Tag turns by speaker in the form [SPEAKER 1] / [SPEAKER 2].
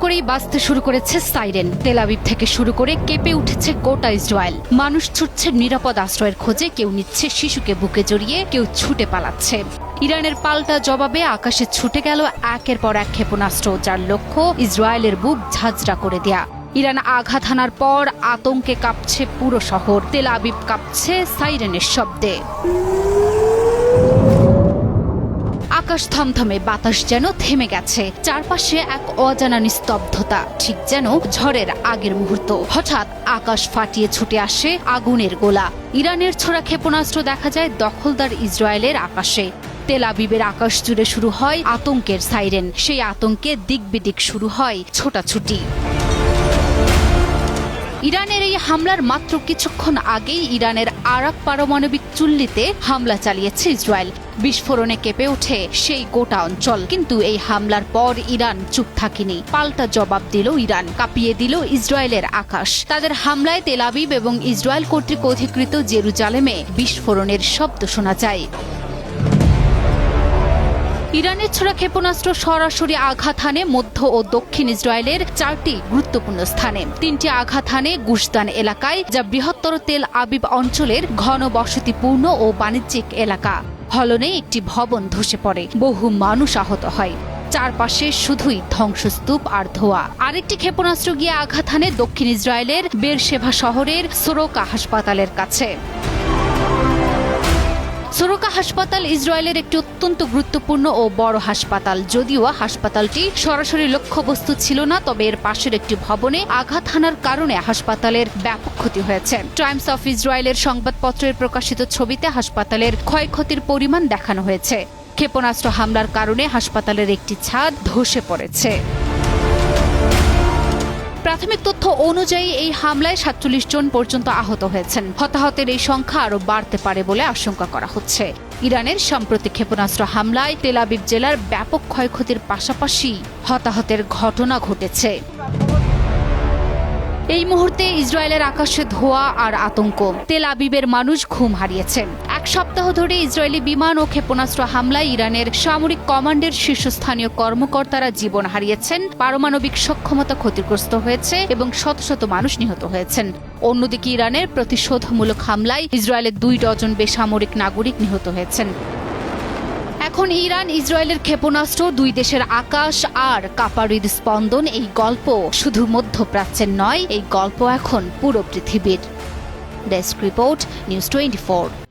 [SPEAKER 1] করেই বাজতে শুরু করেছে সাইরেন। তেল আবিব থেকে শুরু করে কেঁপে উঠেছে গোটা ইসরায়েল। মানুষ ছুটছে নিরাপদ আশ্রয়ের খোঁজে, কেউ নিচ্ছে শিশুকে বুকে জড়িয়ে, কেউ ছুটে পালাচ্ছে। ইরানের পাল্টা জবাবে আকাশে ছুটে গেল একের পর এক ক্ষেপণাস্ত্র, যার লক্ষ্য ইসরায়েলের বুক ঝাঁঝরা করে দেয়া। ইরান আঘাত হানার পর আতঙ্কে কাঁপছে পুরো শহর। তেল আবিব কাঁপছে সাইরেনের শব্দে। আকাশ থমথমে, বাতাস যেন থেমে গেছে। চারপাশে এক অজানা নিস্তব্ধতা, ঠিক যেন ঝড়ের আগের মুহূর্ত। হঠাৎ আকাশ ফাটিয়ে ছুটে আসে আগুনের গোলা। ইরানের ছোড়া ক্ষেপণাস্ত্র দেখা যায় দখলদার ইসরায়েলের আকাশে। তেল আবিবের আকাশ জুড়ে শুরু হয় আতঙ্কের সাইরেন। সেই আতঙ্কে দিক বিদিক শুরু হয় ছোটাছুটি। ইরানের এই হামলার মাত্র কিছুক্ষণ আগেই ইরানের আরাক পারমাণবিক চুল্লিতে হামলা চালিয়েছে ইসরায়েল। বিস্ফোরণে কেঁপে ওঠে সেই গোটা অঞ্চল। কিন্তু এই হামলার পর ইরান চুপ থাকেনি, পাল্টা জবাব দিল ইরান, কাঁপিয়ে দিল ইসরায়েলের আকাশ। তাদের হামলায় তেল আবিব এবং ইসরায়েল কর্তৃক অধিকৃত জেরুজালেমে বিস্ফোরণের শব্দ শোনা যায়। ইরানের ছোড়া ক্ষেপণাস্ত্র সরাসরি আঘাত হানে মধ্য ও দক্ষিণ ইসরায়েলের 4টি গুরুত্বপূর্ণ স্থানে। 3টি আঘাত হানে গুশদান এলাকায়, যা বৃহত্তর তেল আবিব অঞ্চলের ঘন বসতিপূর্ণ ও বাণিজ্যিক এলাকা। ফলনে একটি ভবন ধসে পড়ে, বহু মানুষ আহত হয়। চারপাশে শুধুই ধ্বংসস্তূপ আর ধোঁয়া। আরেকটি ক্ষেপণাস্ত্র গিয়ে আঘাত হানে দক্ষিণ ইসরায়েলের বেরশেভা শহরের সোরোকা হাসপাতালের কাছে। সোরোকা হাসপাতাল ইসরায়েলের একটি অত্যন্ত গুরুত্বপূর্ণ ও বড় হাসপাতাল। যদিও হাসপাতালটি সরাসরি লক্ষ্যবস্তু ছিল না, তবে এর পাশের একটি ভবনে আঘাত হানার কারণে হাসপাতালের ব্যাপক ক্ষতি হয়েছে। টাইমস অফ ইসরায়েলের সংবাদপত্রের প্রকাশিত ছবিতে হাসপাতালের ক্ষয়ক্ষতির পরিমাণ দেখানো হয়েছে। ক্ষেপণাস্ত্র হামলার কারণে হাসপাতালের একটি ছাদ ধসে পড়েছে। প্রাথমিক তথ্য অনুযায়ী এই হামলায় 47 জন পর্যন্ত আহত হয়েছেন। হতাহতের এই সংখ্যা আরও বাড়তে পারে বলে আশঙ্কা করা হচ্ছে। ইরানের সাম্প্রতিক ক্ষেপণাস্ত্র হামলায় তেল আবিব জেলার ব্যাপক ক্ষয়ক্ষতির পাশাপাশি হতাহতের ঘটনা ঘটেছে। এই মুহূর্তে ইসরায়েলের আকাশে ধোঁয়া আর আতঙ্ক। তেল আবিবের মানুষ ঘুম হারিয়েছেন। এক সপ্তাহ ধরে ইসরায়েলি বিমান ও ক্ষেপণাস্ত্র হামলায় ইরানের সামরিক কমান্ডের শীর্ষস্থানীয় কর্মকর্তারা জীবন হারিয়েছেন, পারমাণবিক সক্ষমতা ক্ষতিগ্রস্ত হয়েছে এবং শত শত মানুষ নিহত হয়েছেন। অন্যদিকে ইরানের প্রতিশোধমূলক হামলায় ইসরায়েলের 2 ডজন বেসামরিক নাগরিক নিহত হয়েছেন। এখন ইরান ইসরায়েলের ক্ষেপণাস্ত্র, 2 দেশের আকাশ আর কাঁপা হৃদস্পন্দন। এই গল্প শুধু মধ্যপ্রাচ্যের নয়, এই গল্প এখন পুরো পৃথিবীর। Desk report, news 24।